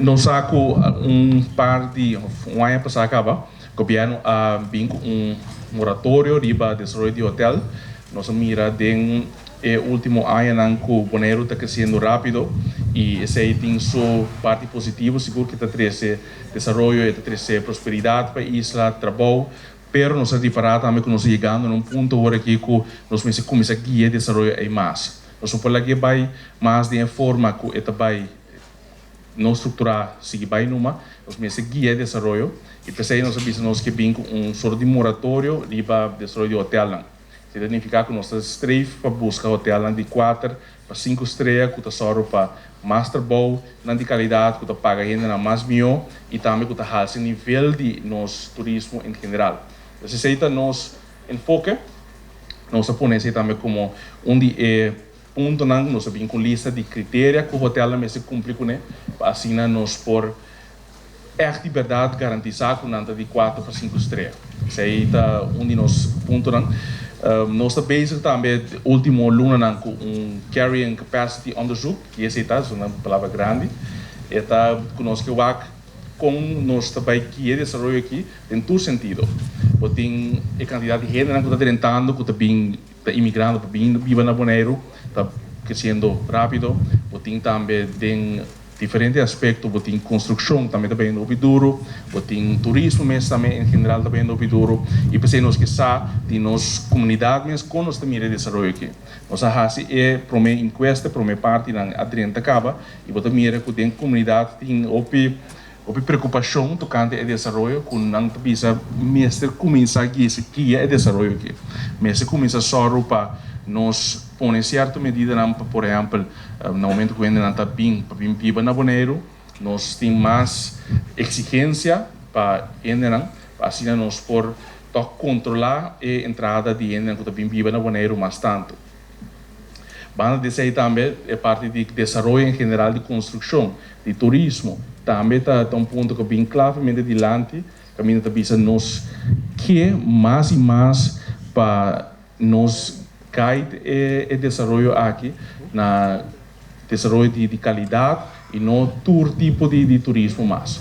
Nos saco par de um ano passado acaba, o governo vem com moratório riba desenvolvimento de hotel. Nós mira den último ano que o Bonaire está crescendo rápido e esse aí tem sua parte positiva, seguro que está trazendo desenvolvimento, está trazendo prosperidade para a isla, trabalho. Pero nós estamos também que nós chegando num ponto agora que nós começamos a guiar desenvolvimento aí mais. Nós vamos que vai mais de forma que está vai não estruturar seguir bem numa, nós começamos a guiar desenvolvimento e pensei nós sabemos que vem com sort de moratório riba desenvolvimento de hotel lá. Significa que nós estamos para buscar hotel lá de 4 para 5 estrelas, que está só para master bowl, não de qualidade, que está paga ainda mais melhor e também que está alto nível de nosso turismo em geral. Então, esse é nosso enfoque, nós ponemos também como ponto nang nós sabemos com lista de critérios que o hotel não se cumpre com assim nós por de verdade garantizar com nada de 4 para 5 estrelas. Isso aí está de nos ponto nang nós estamos bezig também último luna nang com carrying capacity onderzoek que esse está uma palavra grande está conosco com nós também que é desenvolvimento aqui em todo sentido. Tem a quantidade de gente que está tentando, que está imigrando para vir na Bonaire, está crescendo rápido. Tem também diferentes aspectos, tem construção também está bem no duro, tem turismo mesmo também em geral está bem no duro. E pensamos que de nossa comunidade mesmo com nós também desenvolvimento aqui. Nós assim para uma enquesta, para uma parte na adrenta acaba e você mira que tem comunidade tem a preocupação tocante ao desenvolvimento, quando não bisa mestre começa a guiar que é desenvolvimento aqui. Mestre começa só para nós pôr certa medida, por exemplo, no momento que ainda não está bem para vir na Bonaire, nós temos mais exigência para ainda assim nós por controlar a entrada de ainda que está bem na Bonaire mais tanto. Vamos dizer também a parte de desenvolvimento em geral de construção, de turismo. Também está um ponto que é bem claramente adiante, caminho da bisa nos que mais e mais para nos guide e desenvolvimento aqui na desenvolvimento de qualidade e não todo tipo de turismo mais.